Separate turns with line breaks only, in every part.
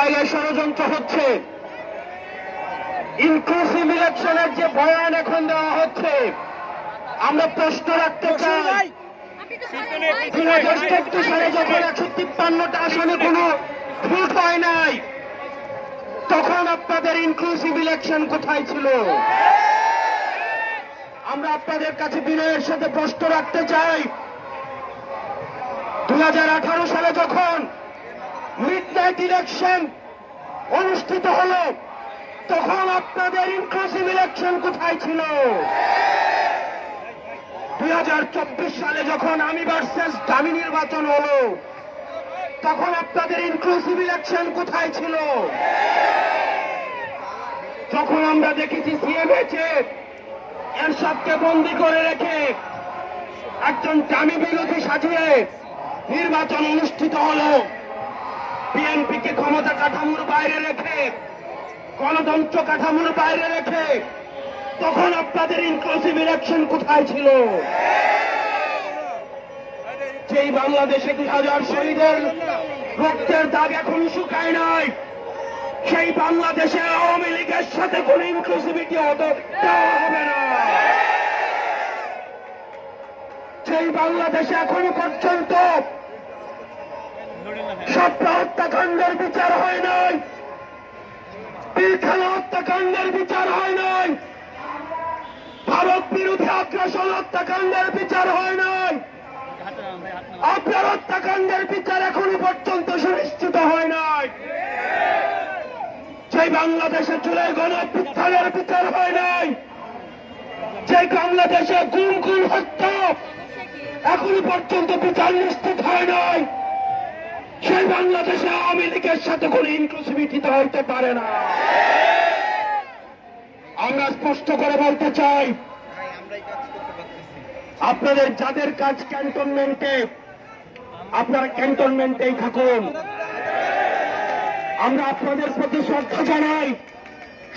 জায়গায় ষড়যন্ত্র হচ্ছে। ইনক্লুসিভ ইলেকশনের যে বয়ান এখন দেওয়া হচ্ছে, আমরা প্রশ্ন রাখতে চাই, 2014 সালে যখন 153টা আসনে কোনো ভোট হয় নাই, তখন আপনাদের ইনক্লুসিভ ইলেকশন কোথায় ছিল? আমরা আপনাদের কাছে বিনয়ের সাথে প্রশ্ন রাখতে চাই, 2018 সালে যখন মিডনাইট ইলেকশন অনুষ্ঠিত হল, তখন আপনাদের ইনক্লুসিভ ইলেকশন কোথায় ছিল? 2024 সালে যখন আমি ভার্সেস দামি নির্বাচন হলো, তখন আপনাদের ইনক্লুসিভ ইলেকশন কোথায় ছিল? যখন আমরা দেখেছি সিএমএইচে এরশাদকে বন্দী করে রেখে একজন দামি বিরোধী সাজিয়ে নির্বাচন অনুষ্ঠিত হলো, বিএনপিকে ক্ষমতা কাঠামোর বাইরে রেখে, গণতন্ত্র কাঠামোর বাইরে রেখে, তখন আপনাদের ইনক্লুসিভ ইলেকশন কোথায় ছিল? যেই বাংলাদেশে 2000 শহীদের রক্তের দাগ এখনো শুকায় নাই, সেই বাংলাদেশে আওয়ামী লীগের সাথে কোন ইনক্লুসিভিটি দেওয়া হবে না। সেই বাংলাদেশে এখনো পর্যন্ত শাপলা হত্যাকাণ্ডের বিচার হয় নাই, পিলখানা হত্যাকাণ্ডের বিচার হয় নাই, ভারত বিরোধী আগ্রাসন হত্যাকাণ্ডের বিচার হয় নাই, আপনার হত্যাকাণ্ডের বিচার এখনো পর্যন্ত সুনিশ্চিত হয় নাই। যে বাংলাদেশে জুলাই গণঅভ্যুত্থানের বিচার হয় নাই, যে বাংলাদেশে গুম হত্যা এখনো পর্যন্ত বিচার নিশ্চিত হয় নাই, সেই বাংলাদেশে আওয়ামী লীগের সাথে কোন ইনক্লুসিভিটি হইতে পারে না। আমরা স্পষ্ট করে বলতে চাই, আপনাদের যাদের কাজ ক্যান্টনমেন্টে, আপনারা ক্যান্টনমেন্টেই থাকুন। আমরা আপনাদের প্রতি শ্রদ্ধা জানাই,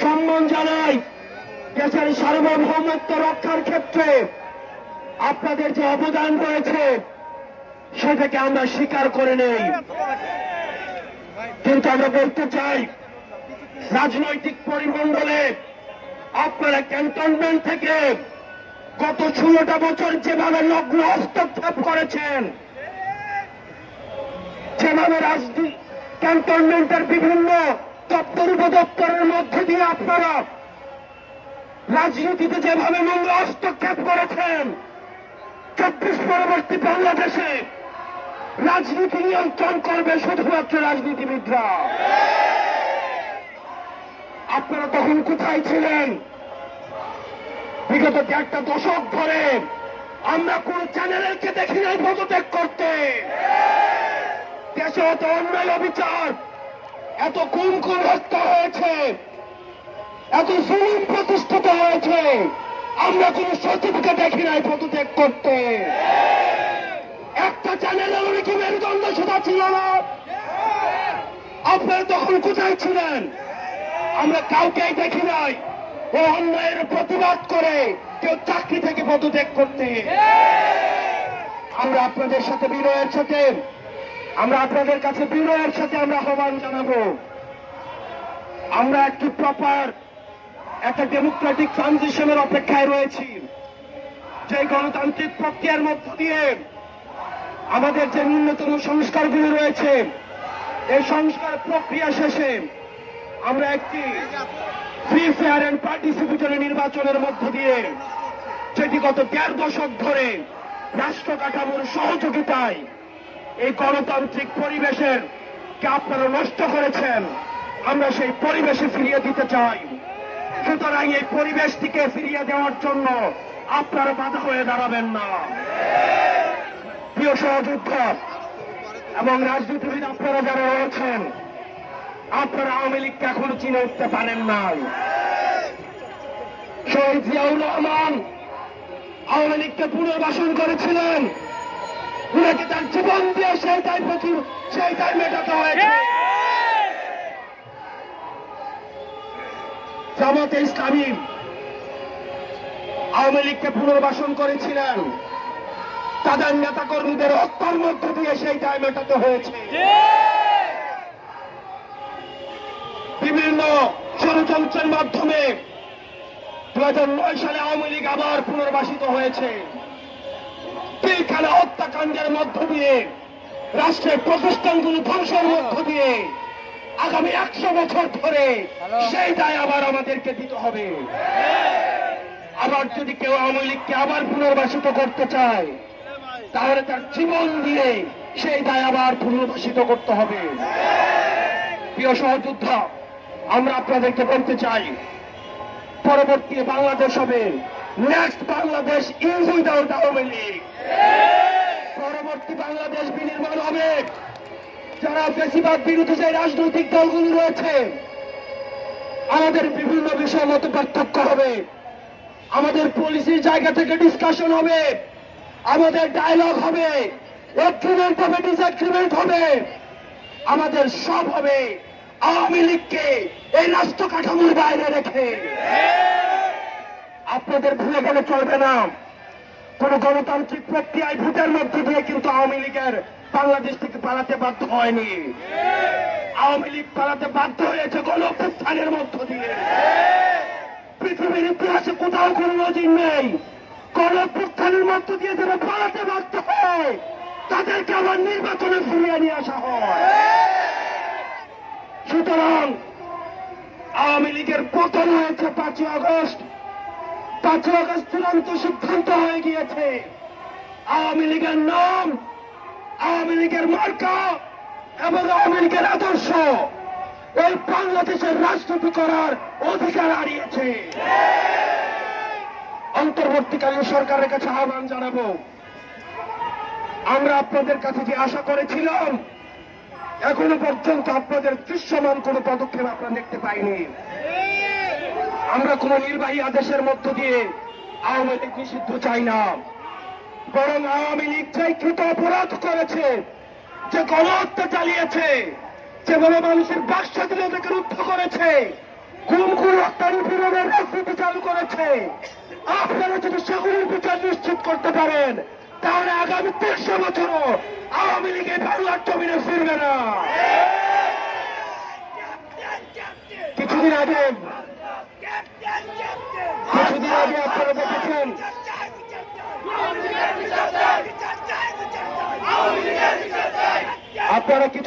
সম্মান জানাই। দেশের সার্বভৌমত্ব রক্ষার ক্ষেত্রে আপনাদের যে অবদান রয়েছে সেটাকে আমরা স্বীকার করে নেই, কিন্তু আমরা বলতে চাই, রাজনৈতিক পরিমণ্ডলে আপনারা ক্যান্টনমেন্ট থেকে গত 16টা বছর যেভাবে লগ্ন হস্তক্ষেপ করেছেন, যেভাবে ক্যান্টনমেন্টের বিভিন্ন দপ্তর উপদপ্তরের মধ্যে দিয়ে আপনারা রাজনীতিতে যেভাবে মূল্য হস্তক্ষেপ করেছেন, 24 পরবর্তী বাংলাদেশে রাজনীতি নিয়ন্ত্রণ করবে শুধুমাত্র রাজনীতিবিদরা। আপনারা তখন কোথায় ছিলেন? বিগত 1.5 দশক ধরে আমরা কোন চ্যানেলকে দেখি নাই পদত্যাগ করতে। দেশে এত অন্যায় অবিচার, এত খুন হত্যা হয়েছে, এত জুলুম প্রতিষ্ঠিত হয়েছে, আমরা কোন সচিবকে দেখি নাই পদত্যাগ করতে। একটা চ্যানেলের কি মেরুদণ্ড সোজা ছিল না? আপনারা তখন কোথায় ছিলেন? আমরা কাউকেই দেখি নাই ও অন্যায়ের প্রতিবাদ করে কেউ চাকরি থেকে পদত্যাগ করতে। আমরা আপনাদের সাথে বিনয়ের সাথে, আমরা আপনাদের কাছে বিনয়ের সাথে আমরা আহ্বান জানাবো, আমরা একটি প্রপার একটা ডেমোক্রেটিক ট্রানজিশনের অপেক্ষায় রয়েছি, যে গণতান্ত্রিক প্রক্রিয়ার মধ্য দিয়ে আমাদের যে ন্যূনতম সংস্কারগুলি রয়েছে, এই সংস্কার প্রক্রিয়া শেষে আমরা একটি ফ্রি ফেয়ার অ্যান্ড পার্টিসিপেটরি নির্বাচনের মধ্য দিয়ে, যেটি গত 1.5 দশক ধরে রাষ্ট্র কাঠামোর সহযোগিতায় এই গণতান্ত্রিক পরিবেশের কে আপনারা নষ্ট করেছেন, আমরা সেই পরিবেশে ফিরিয়ে দিতে চাই। সুতরাং এই পরিবেশটিকে ফিরিয়ে দেওয়ার জন্য আপনারা বাধা হয়ে দাঁড়াবেন না। প্রিয় সহযোদ্ধা এবং রাজনীতিবিদ আপনারা যারা রয়েছেন, আপনারা আওয়ামী লীগকে এখনো চিনে উঠতে পারেন নাই। শহীদ জিয়াউর রহমান আওয়ামী লীগকে পুনর্বাসন করেছিলেন, উনাকে তার জীবন দিয়ে সেই দায় মেটাতে হয়েছে। জামাতে ইসলামী আওয়ামী লীগকে পুনর্বাসন করেছিলেন, তাদের নেতা কর্মীদের হত্যার মধ্য দিয়ে সেই দায় মেটাতে হয়েছে। ষড়যন্ত্রের মাধ্যমে 2009 সালে আওয়ামী লীগ আবার পুনর্বাসিত হয়েছে। পিলখানা হত্যাকাণ্ডের মধ্য দিয়ে, রাষ্ট্রের প্রতিষ্ঠানগুলো ধ্বংসের মধ্য দিয়ে আগামী 100 বছর ধরে সেই দায় আবার আমাদেরকে দিতে হবে। আবার যদি কেউ আওয়ামী লীগকে আবার পুনর্বাসিত করতে চায়, তাহলে তার জীবন দিয়ে সেই দায় আবার পুনর্বাসিত করতে হবে। প্রিয় সহযোদ্ধা, আমরা আপনাদেরকে বলতে চাই, পরবর্তী বাংলাদেশ হবে next Bangladesh is without Awami League. পরবর্তী বাংলাদেশ বিনির্মাণ হবে যারা বেশিরভাগ বিরোধী যে রাজনৈতিক দলগুলো রয়েছে, আমাদের বিভিন্ন বিষয় মত পার্থক্য হবে, আমাদের পলিসির জায়গা থেকে ডিসকাশন হবে, আমাদের ডায়লগ হবে, এগ্রিমেন্ট হবে, ডিসএগ্রিমেন্ট হবে, আমাদের সব হবে আওয়ামী লীগকে এই রাষ্ট্র কাঠামোর বাইরে রেখে। আপনাদের ভুলে গেলে চলবে না, কোন গণতান্ত্রিক প্রক্রিয়ায় ভোটের মধ্যে দিয়ে কিন্তু আওয়ামী লীগের বাংলাদেশ থেকে পালাতে বাধ্য হয়নি। আওয়ামী লীগ পালাতে বাধ্য হয়েছে গণঅভ্যুত্থানের মধ্য দিয়ে। পৃথিবীর ইতিহাসে কোথাও কোন নজির নেই, গণঅভ্যুত্থানের মধ্য দিয়ে যারা পালাতে বাধ্য হয় তাদেরকে আবার নির্বাচনে ফিরিয়ে নিয়ে আসা হয়। সুতরাং আওয়ামী লীগের পতন হয়েছে 5ই আগস্ট। 5ই আগস্ট চূড়ান্ত সিদ্ধান্ত হয়ে গিয়েছে। আওয়ামী লীগের নাম, আওয়ামী লীগের মার্কা এবং আওয়ামী লীগের আদর্শ এই বাংলাদেশের রাজনীতি করার অধিকার হারিয়েছে। অন্তর্বর্তীকালীন সরকারের কাছে আহ্বান জানাবো, আমরা আপনাদের কাছে যে আশা করেছিলাম, এখনো পর্যন্ত আপনাদের দৃশ্যমান কোন পদক্ষেপ আপনারা দেখতে পাইনি। আমরা কোন নির্বাহী আদেশের মধ্য দিয়ে আওয়ামী লীগ নিষিদ্ধ চাই না, বরং আওয়ামী লীগ যে কৃত অপরাধ করেছে, যে গণহত্যা চালিয়েছে, যেভাবে মানুষের বাক স্বাধীনতাকে রুদ্ধ করেছে, গুম হত্যা নিপীড়নের রাজনীতি চালু করেছে, আপনারা যদি সেগুলির বিচার নিশ্চিত করতে পারেন, তাহলে আগামী 300 বছরও আওয়ামী লীগ এই বাংলার জমিনে ফিরবে না। কিছুদিন আগে আপনারা দেখেছেন, আপনারা কিছু